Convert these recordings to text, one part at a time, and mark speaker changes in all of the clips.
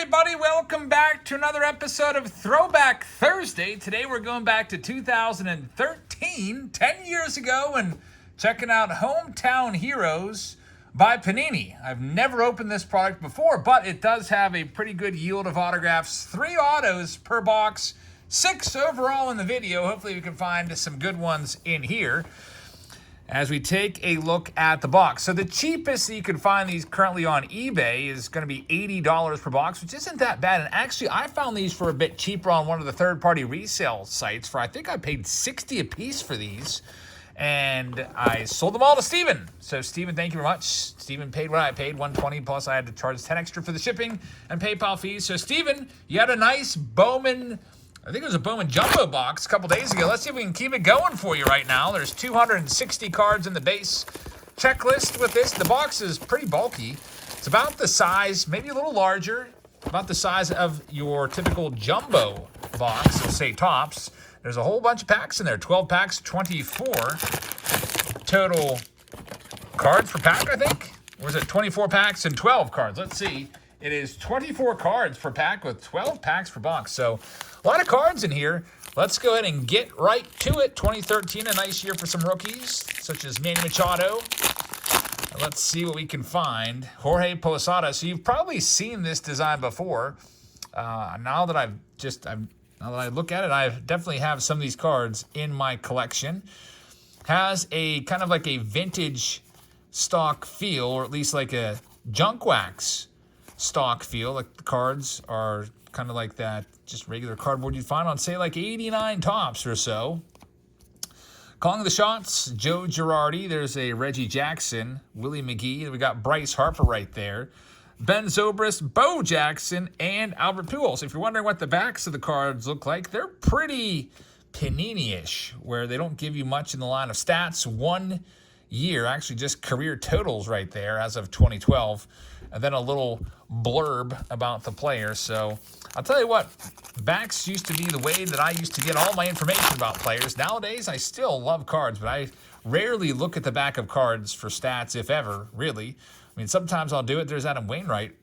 Speaker 1: everybody, welcome back to another episode of Throwback Thursday. Today we're going back to 2013, 10 years ago, and checking out Hometown Heroes by Panini. I've never opened this product before, but it does have a pretty good yield of autographs. 3 autos per box, 6 overall in the video. Hopefully we can find some good ones in here as we take a look at the box. So the cheapest that you can find these currently on eBay is going to be $80 per box, which isn't that bad. And actually, I found these for a bit cheaper on one of the third-party resale sites for, I think I paid $60 a piece for these. And I sold them all to Steven. So Steven, thank you very much. Steven paid what I paid, $120, plus I had to charge 10 extra for the shipping and PayPal fees. So Steven, you had a nice Bowman, I think it was a Bowman Jumbo box a couple days ago. Let's see if we can keep it going for you right now. There's 260 cards in the base checklist with this. The box is pretty bulky. It's about the size, maybe a little larger, about the size of your typical Jumbo box, let's say tops. There's a whole bunch of packs in there, 12 packs, 24 total cards per pack, I think. Or is it 24 packs and 12 cards? Let's see. It is 24 cards per pack with 12 packs per box. So a lot of cards in here. Let's go ahead and get right to it. 2013, a nice year for some rookies, such as Manny Machado. Let's see what we can find. Jorge Posada. So you've probably seen this design before. Now that I look at it, I definitely have some of these cards in my collection. Has a kind of like a vintage stock feel, or at least like a junk wax stock feel. Like the cards are kind of like that, just regular cardboard you'd find on, say, like 89 tops or so. Calling the shots, Joe Girardi. There's a Reggie Jackson, Willie McGee. We got Bryce Harper right there. Ben Zobrist, Bo Jackson, and Albert Pujols. If you're wondering what the backs of the cards look like, they're pretty Panini-ish, where they don't give you much in the line of stats. 1 year, actually just career totals right there as of 2012, and then a little blurb about the player. So I'll tell you what, backs used to be the way that I used to get all my information about players. Nowadays, I still love cards, but I rarely look at the back of cards for stats, if ever, really. I mean, sometimes I'll do it. There's Adam Wainwright.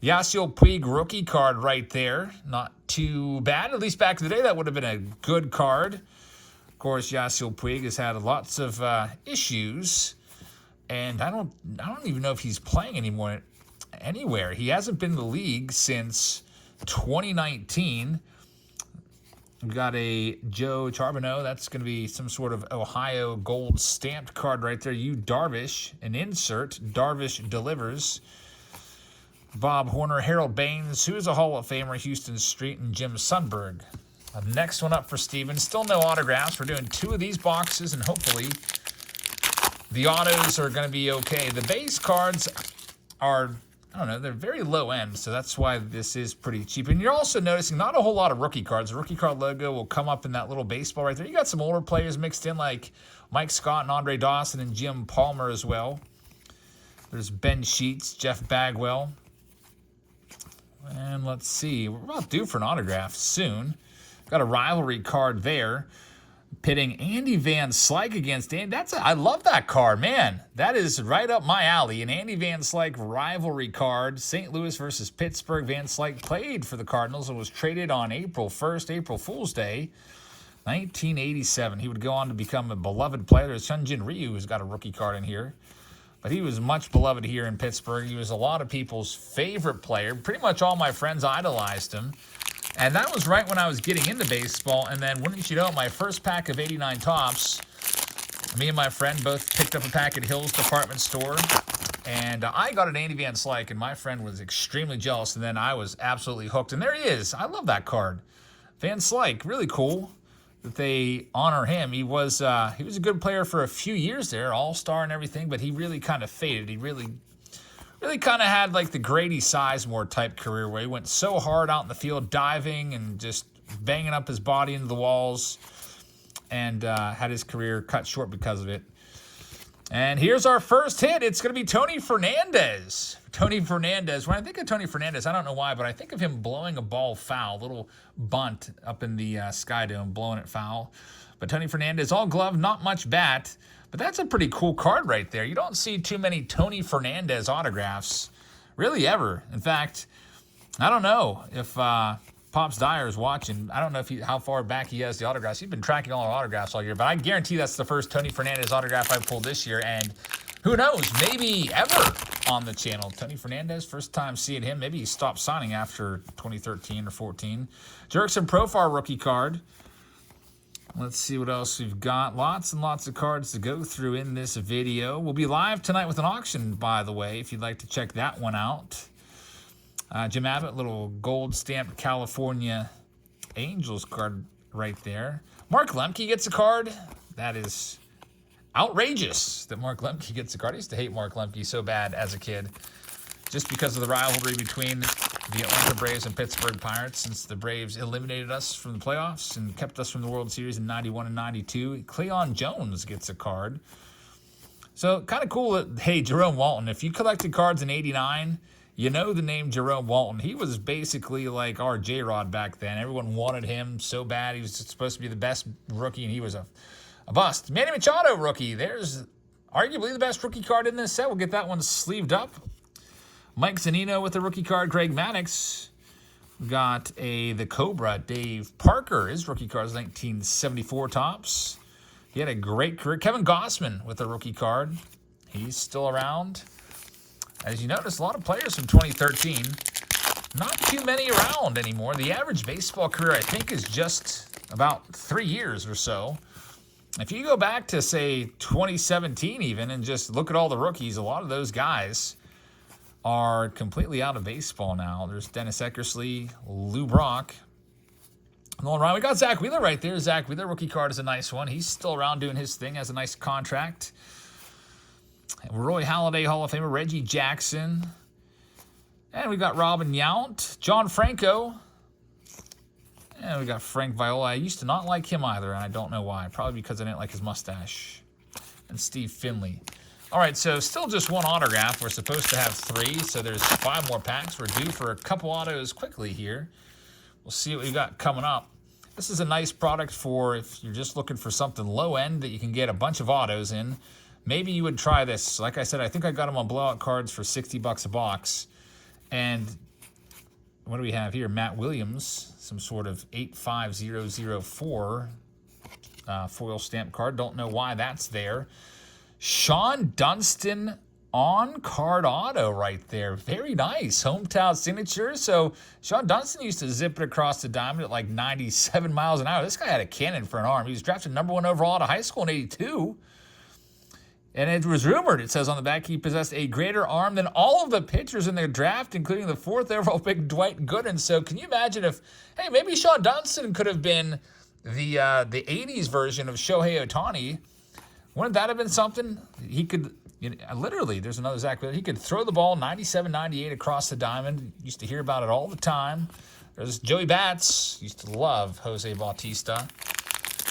Speaker 1: Yasiel Puig rookie card right there. Not too bad. At least back in the day, that would have been a good card. Of course, Yasiel Puig has had lots of issues, and I don't even know if he's playing anymore anywhere. He hasn't been in the league since 2019. We got a Joe Charbonneau. That's going to be some sort of Ohio gold stamped card right there. Yu Darvish, an insert. Darvish delivers. Bob Horner, Harold Baines, who is a Hall of Famer, Houston Street, and Jim Sundberg. Next one up for Steven. Still no autographs. We're doing 2 of these boxes, and hopefully the autos are going to be okay. The base cards are, I don't know, they're very low end, so that's why this is pretty cheap. And you're also noticing not a whole lot of rookie cards. The rookie card logo will come up in that little baseball right there. You got some older players mixed in, like Mike Scott and Andre Dawson and Jim Palmer as well. There's Ben Sheets, Jeff Bagwell. And let's see, we're about due for an autograph soon. Got a rivalry card there, pitting Andy Van Slyke against Andy. I love that card, man. That is right up my alley. An Andy Van Slyke rivalry card. St. Louis versus Pittsburgh. Van Slyke played for the Cardinals and was traded on April 1st, April Fool's Day, 1987. He would go on to become a beloved player. There's Hyunjin Ryu, who's got a rookie card in here. But he was much beloved here in Pittsburgh. He was a lot of people's favorite player. Pretty much all my friends idolized him. And that was right when I was getting into baseball. And then, wouldn't you know, my first pack of 89 tops, me and my friend both picked up a pack at Hill's Department Store. And I got an Andy Van Slyke, and my friend was extremely jealous. And then I was absolutely hooked. And there he is. I love that card. Van Slyke, really cool that they honor him. He was a good player for a few years there, all-star and everything, but he really kind of faded. He really kind of had like the Grady Sizemore type career where he went so hard out in the field, diving and just banging up his body into the walls, and had his career cut short because of it. And here's our first hit. It's going to be Tony Fernandez. Tony Fernandez. When I think of Tony Fernandez, I don't know why, but I think of him blowing a ball foul, a little bunt up in the Sky Dome, blowing it foul. But Tony Fernandez, all glove, not much bat. But that's a pretty cool card right there. You don't see too many Tony Fernandez autographs, really ever. In fact, I don't know if Pops Dyer is watching. I don't know if how far back he has the autographs. He's been tracking all our autographs all year, but I guarantee that's the first Tony Fernandez autograph I pulled this year, and who knows, maybe ever on the channel. Tony Fernandez, first time seeing him. Maybe he stopped signing after 2013 or 14. Jurickson Profar rookie card. Let's see what else we've got. Lots and lots of cards to go through in this video. We'll be live tonight with an auction, by the way, if you'd like to check that one out. Jim Abbott, little gold stamped California Angels card right there. Mark Lemke gets a card. That is outrageous that Mark Lemke gets a card. I used to hate Mark Lemke so bad as a kid, just because of the rivalry between the Atlanta Braves and Pittsburgh Pirates, since the Braves eliminated us from the playoffs and kept us from the World Series in 91 and 92. Cleon Jones gets a card. So kind of cool that, hey, Jerome Walton, if you collected cards in 89, you know the name Jerome Walton. He was basically like our J-Rod back then. Everyone wanted him so bad. He was supposed to be the best rookie, and he was a bust. Manny Machado rookie. There's arguably the best rookie card in this set. We'll get that one sleeved up. Mike Zunino with the rookie card. Greg Maddux got the Cobra. Dave Parker, his rookie card is 1974 tops. He had a great career. Kevin Gossman with the rookie card. He's still around. As you notice, a lot of players from 2013. Not too many around anymore. The average baseball career, I think, is just about 3 years or so. If you go back to, say, 2017 even, and just look at all the rookies, a lot of those guys are completely out of baseball now. There's Dennis Eckersley, Lou Brock. Going around, we got Zach Wheeler right there. Zach Wheeler, rookie card is a nice one. He's still around doing his thing, has a nice contract. Roy Halladay, Hall of Famer. Reggie Jackson. And we got Robin Yount. John Franco. And we got Frank Viola. I used to not like him either, and I don't know why. Probably because I didn't like his mustache. And Steve Finley. All right, so still just one autograph. We're supposed to have 3, so there's 5 more packs. We're due for a couple autos quickly here. We'll see what we got coming up. This is a nice product for if you're just looking for something low end that you can get a bunch of autos in. Maybe you would try this. Like I said, I think I got them on blowout cards for $60 a box. And what do we have here? Matt Williams, some sort of 85004 foil stamp card. Don't know why that's there. Sean Dunston on-card auto right there. Very nice. Hometown signature. So Sean Dunston used to zip it across the diamond at like 97 miles an hour. This guy had a cannon for an arm. He was drafted #1 overall out of high school in 82. And it was rumored, it says on the back, he possessed a greater arm than all of the pitchers in their draft, including the 4th overall pick, Dwight Gooden. So can you imagine if, hey, maybe Sean Dunston could have been the 80s version of Shohei Ohtani. Wouldn't that have been something? He could, literally, there's another Zach, he could throw the ball 97, 98 across the diamond. Used to hear about it all the time. There's Joey Bats. Used to love Jose Bautista.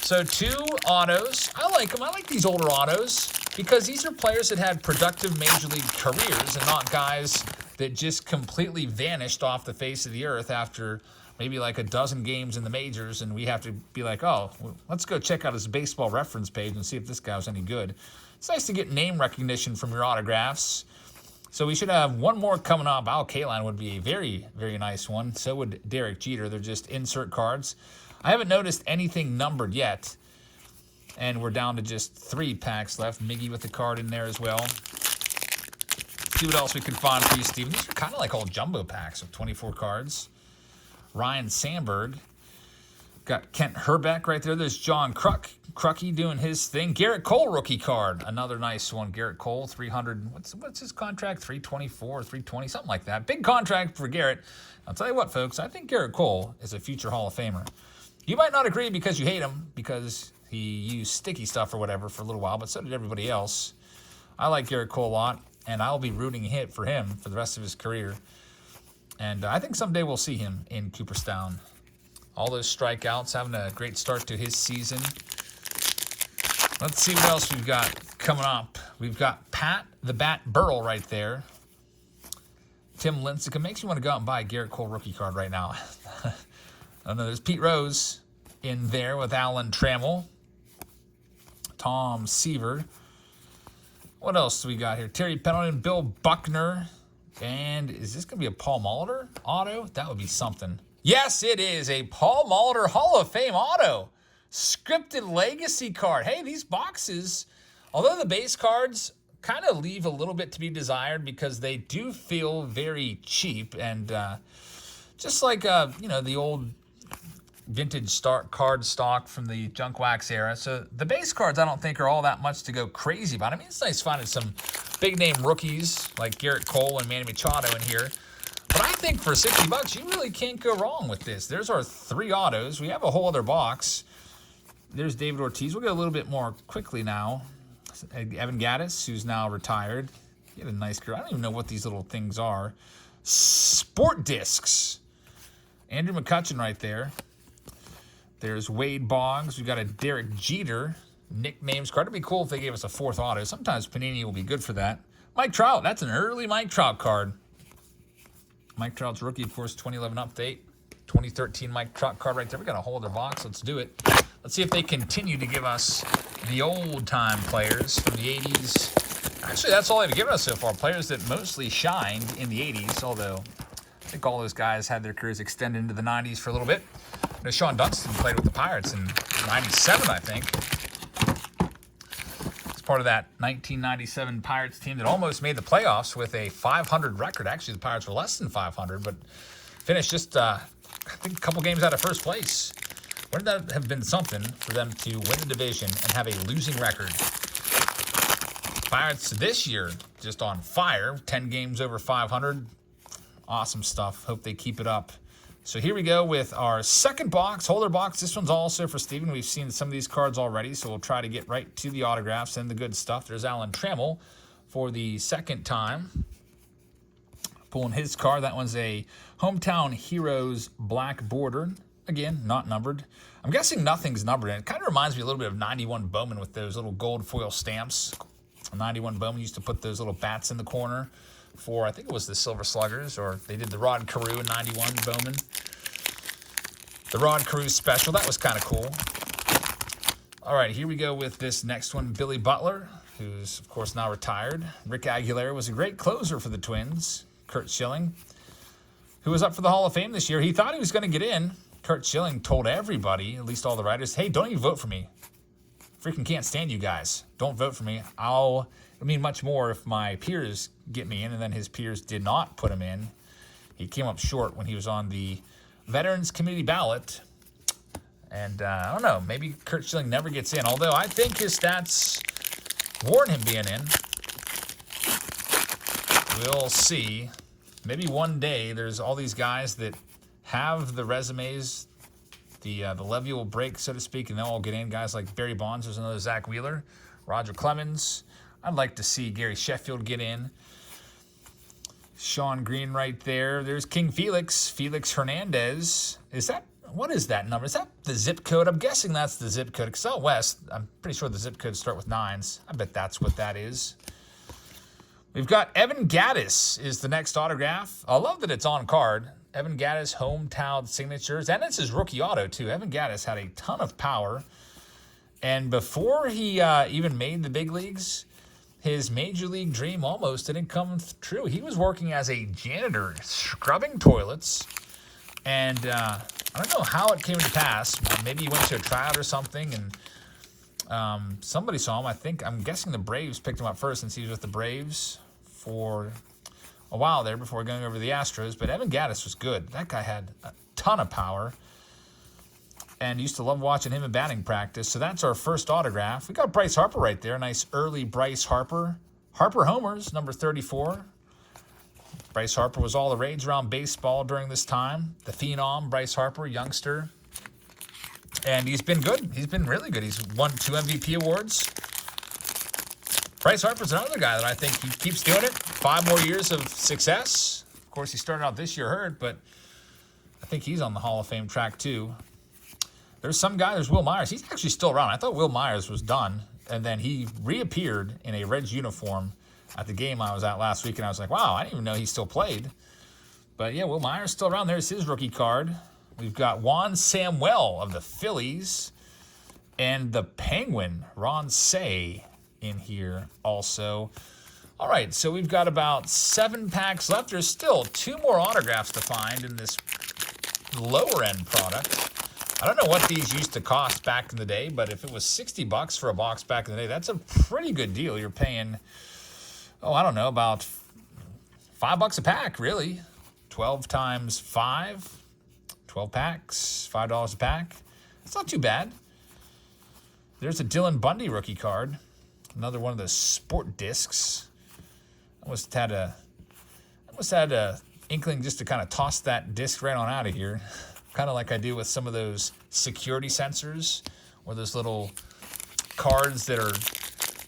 Speaker 1: So 2 autos. I like them. I like these older autos because these are players that had productive major league careers and not guys that just completely vanished off the face of the earth after maybe like a dozen games in the majors, and we have to be like, oh, let's go check out his baseball reference page and see if this guy was any good. It's nice to get name recognition from your autographs. So we should have one more coming up. Al Kaline would be a very, very nice one. So would Derek Jeter. They're just insert cards. I haven't noticed anything numbered yet. And we're down to just 3 packs left. Miggy with the card in there as well. See what else we can find for you, Steven. These are kind of like all jumbo packs of 24 cards. Ryan Sandberg. Got Kent Herbeck right there. There's John Crucky doing his thing. Garrett Cole rookie card. Another nice one. Garrett Cole, 300. What's his contract? 324, 320, something like that. Big contract for Garrett. I'll tell you what, folks. I think Garrett Cole is a future Hall of Famer. You might not agree because you hate him, because he used sticky stuff or whatever for a little while, but so did everybody else. I like Garrett Cole a lot, and I'll be rooting for him for the rest of his career. And I think someday we'll see him in Cooperstown. All those strikeouts, having a great start to his season. Let's see what else we've got coming up. We've got Pat the Bat Burrell right there. Tim Lincecum. Makes you want to go out and buy a Garrett Cole rookie card right now. I know there's Pete Rose in there with Alan Trammell. Tom Seaver. What else do we got here? Terry Pendleton, Bill Buckner. And is this going to be a Paul Molitor auto? That would be something. Yes, it is a Paul Molitor Hall of Fame auto. Scripted legacy card. Hey, these boxes, although the base cards kind of leave a little bit to be desired because they do feel very cheap and just like, the old vintage card stock from the junk wax era. So the base cards I don't think are all that much to go crazy about. I mean, it's nice finding some big name rookies like Garrett Cole and Manny Machado in here. But I think for $60, you really can't go wrong with this. There's our 3 autos. We have a whole other box. There's David Ortiz. We'll get a little bit more quickly now. Evan Gattis, who's now retired. He had a nice career. I don't even know what these little things are. Sport discs. Andrew McCutchen right there. There's Wade Boggs. We've got a Derek Jeter nicknames card. It'd be cool if they gave us a 4th auto. Sometimes Panini will be good for that. Mike Trout. That's an early Mike Trout card. Mike Trout's rookie, of course, 2011 update. 2013 Mike Trout card right there. We got a whole other box. Let's do it. Let's see if they continue to give us the old-time players from the 80s. Actually, that's all they've given us so far. Players that mostly shined in the 80s, although I think all those guys had their careers extended into the 90s for a little bit. Sean Dunston played with the Pirates in 97, I think. It's part of that 1997 Pirates team that almost made the playoffs with a 500 record. Actually, the Pirates were less than 500, but finished just, I think, a couple games out of first place. Wouldn't that have been something for them to win the division and have a losing record? Pirates this year just on fire. 10 games over 500. Awesome stuff. Hope they keep it up. So here we go with our second box, holder box. This one's also for Steven. We've seen some of these cards already, so we'll try to get right to the autographs and the good stuff. There's Alan Trammell for the second time. Pulling his card. That one's a Hometown Heroes black border. Again, not numbered. I'm guessing nothing's numbered. And it kind of reminds me a little bit of 91 Bowman with those little gold foil stamps. 91 Bowman used to put those little bats in the corner for, I think it was the Silver Sluggers, or they did the Rod Carew in 91 Bowman. The Rod Carew special, that was kind of cool. All right, here we go with this next one. Billy Butler, who's, of course, now retired. Rick Aguilera was a great closer for the Twins. Curt Schilling, who was up for the Hall of Fame this year. He thought he was going to get in. Curt Schilling told everybody, at least all the writers, hey, don't even vote for me. Freaking can't stand you guys. Don't vote for me. It'll mean much more if my peers get me in, and then his peers did not put him in. He came up short when he was on the Veterans Committee ballot. And I don't know, maybe Curt Schilling never gets in, although I think his stats warrant him being in. We'll see. Maybe one day there's all these guys that have the resumes, the levee will break, so to speak, and they'll all get in. Guys like Barry Bonds, there's another Zach Wheeler, Roger Clemens. I'd like to see Gary Sheffield get in. Sean Green right there. There's King Felix Hernandez. What is that number? Is that the zip code? I'm guessing that's the zip code. Because out west, I'm pretty sure the zip codes start with 9s. I bet that's what that is. We've got Evan Gattis is the next autograph. I love that it's on card. Evan Gattis, hometown signatures. And it's his rookie auto, too. Evan Gattis had a ton of power. And before he even made the big leagues, his major league dream almost didn't come true. He was working as a janitor, scrubbing toilets. And I don't know how it came to pass. Maybe he went to a tryout or something, and somebody saw him. I'm guessing the Braves picked him up first since he was with the Braves for a while there before going over to the Astros. But Evan Gattis was good. That guy had a ton of power. And used to love watching him in batting practice. So that's our first autograph. We got Bryce Harper right there. Nice early Bryce Harper. Harper Homers, number 34. Bryce Harper was all the rage around baseball during this time. The phenom, Bryce Harper, youngster. And he's been good. He's been really good. He's won 2 MVP awards. Bryce Harper's another guy that I think he keeps doing it. 5 more years of success. Of course, he started out this year hurt, but I think he's on the Hall of Fame track too. There's some guy, there's Will Myers. He's actually still around. I thought Will Myers was done, and then he reappeared in a Reds uniform at the game I was at last week, and I was like, wow, I didn't even know he still played. But yeah, Will Myers still around. There's his rookie card. We've got Juan Samuel of the Phillies and the Penguin, Ron Say, in here also. All right, so we've got about 7 packs left. There's still 2 more autographs to find in this lower end product. I don't know what these used to cost back in the day, but if it was $60 for a box back in the day, that's a pretty good deal. You're paying, I don't know, about $5 a pack, really. 12 times 5, 12 packs, $5 a pack. It's not too bad. There's a Dylan Bundy rookie card. Another one of those sport discs. I almost had a inkling just to kind of toss that disc right on out of here. Kind of like I do with some of those security sensors or those little cards that are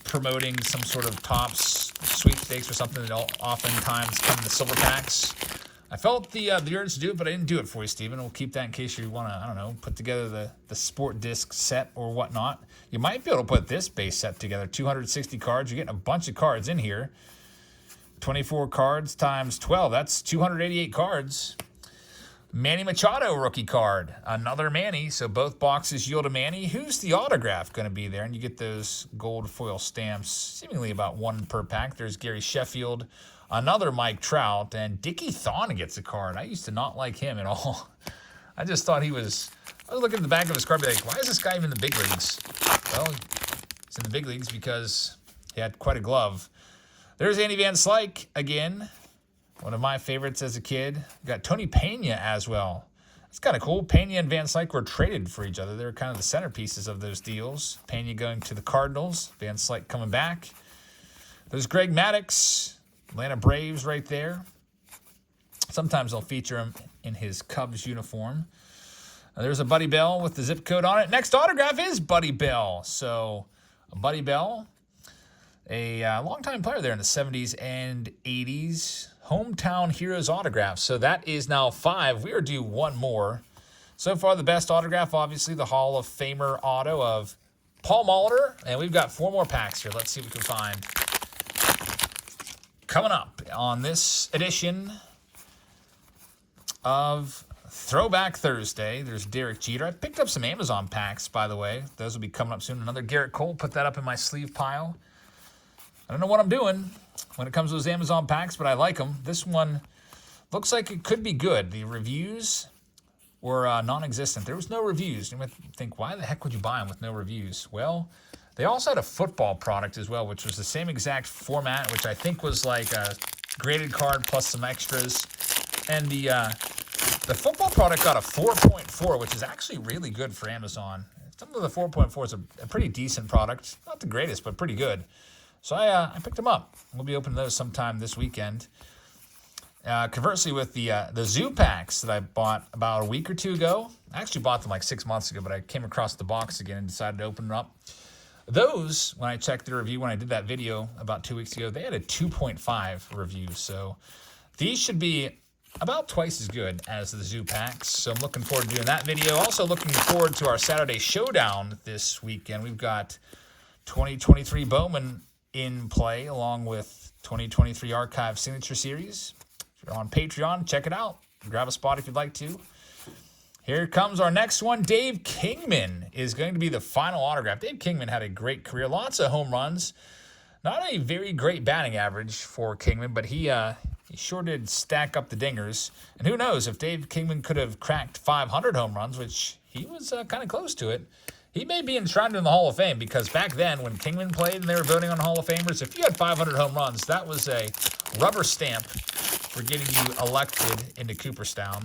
Speaker 1: promoting some sort of Topps sweepstakes or something that oftentimes come in the silver packs. I felt the urge to do it, but I didn't do it for you, Steven. We'll keep that in case you want to, I don't know, put together the sport disc set or whatnot. You might be able to put this base set together. 260 cards. You're getting a bunch of cards in here. 24 cards times 12. That's 288 cards. Manny Machado rookie card. Another Manny. So both boxes yield a Manny. Who's the autograph going to be there? And you get those gold foil stamps, seemingly about 1 per pack. There's Gary Sheffield. Another Mike Trout. And Dickie Thon gets a card. I used to not like him at all. I just thought I was looking at the back of his card and be like, why is this guy even in the big leagues? Well, he's in the big leagues because he had quite a glove. There's Andy Van Slyke again. One of my favorites as a kid. We got Tony Pena as well. That's kind of cool. Pena and Van Slyke were traded for each other. They were kind of the centerpieces of those deals. Pena going to the Cardinals. Van Slyke coming back. There's Greg Maddux. Atlanta Braves right there. Sometimes they'll feature him in his Cubs uniform. There's a Buddy Bell with the zip code on it. Next autograph is Buddy Bell. So, Buddy Bell, a longtime player there in the 70s and 80s. Hometown Heroes autograph. So that is now 5. We are due 1 more. So far, the best autograph, obviously, the Hall of Famer auto of Paul Molitor. And we've got 4 more packs here. Let's see what we can find. Coming up on this edition of Throwback Thursday, there's Derek Jeter. I picked up some Amazon packs, by the way. Those will be coming up soon. Another Garrett Cole. Put that up in my sleeve pile. I don't know what I'm doing when it comes to those Amazon packs, but I like them. This one looks like it could be good. The reviews were non-existent. There was no reviews. You might think, why the heck would you buy them with no reviews? Well, they also had a football product as well, which was the same exact format, which I think was like a graded card plus some extras. And the football product got a 4.4, which is actually really good for Amazon. Some of the 4.4 is a pretty decent product. Not the greatest, but pretty good. So I picked them up. We'll be opening those sometime this weekend. Conversely, with the Zoo packs that I bought about a week or 2 ago, I actually bought them like 6 months ago, but I came across the box again and decided to open them up. Those, when I checked the review, when I did that video about 2 weeks ago, they had a 2.5 review. So these should be about twice as good as the Zoo packs. So I'm looking forward to doing that video. Also looking forward to our Saturday showdown this weekend. We've got 2023 Bowman in play, along with 2023 Archive Signature Series. If you're on Patreon, check it out. Grab a spot if you'd like to. Here comes our next one. Dave Kingman is going to be the final autograph. Dave Kingman had a great career. Lots of home runs. Not a very great batting average for Kingman, but he sure did stack up the dingers. And who knows, if Dave Kingman could have cracked 500 home runs, which he was kind of close to it, he may be enshrined in the Hall of Fame, because back then when Kingman played and they were voting on Hall of Famers, if you had 500 home runs, that was a rubber stamp for getting you elected into Cooperstown.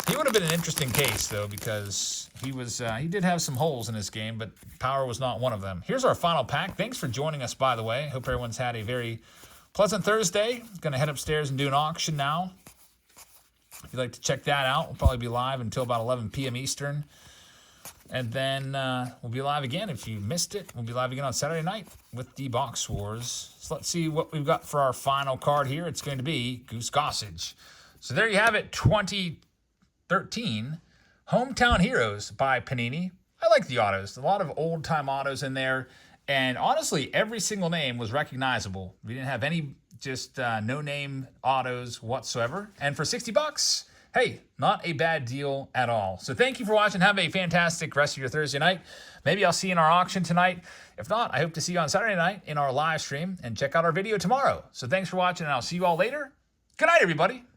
Speaker 1: He would have been an interesting case, though, because he did have some holes in his game, but power was not one of them. Here's our final pack. Thanks for joining us, by the way. Hope everyone's had a very pleasant Thursday. Going to head upstairs and do an auction now. If you'd like to check that out, we'll probably be live until about 11 p.m. Eastern. And then we'll be live again. If you missed it, we'll be live again on Saturday night with the Box Wars. So let's see what we've got for our final card here. It's going to be Goose Gossage. So there you have it, 2013 Hometown Heroes by Panini. I like the autos. A lot of old-time autos in there. And honestly, every single name was recognizable. We didn't have any just no-name autos whatsoever. And for $60, hey, not a bad deal at all. So thank you for watching. Have a fantastic rest of your Thursday night. Maybe I'll see you in our auction tonight. If not, I hope to see you on Saturday night in our live stream, and check out our video tomorrow. So thanks for watching, and I'll see you all later. Good night, everybody.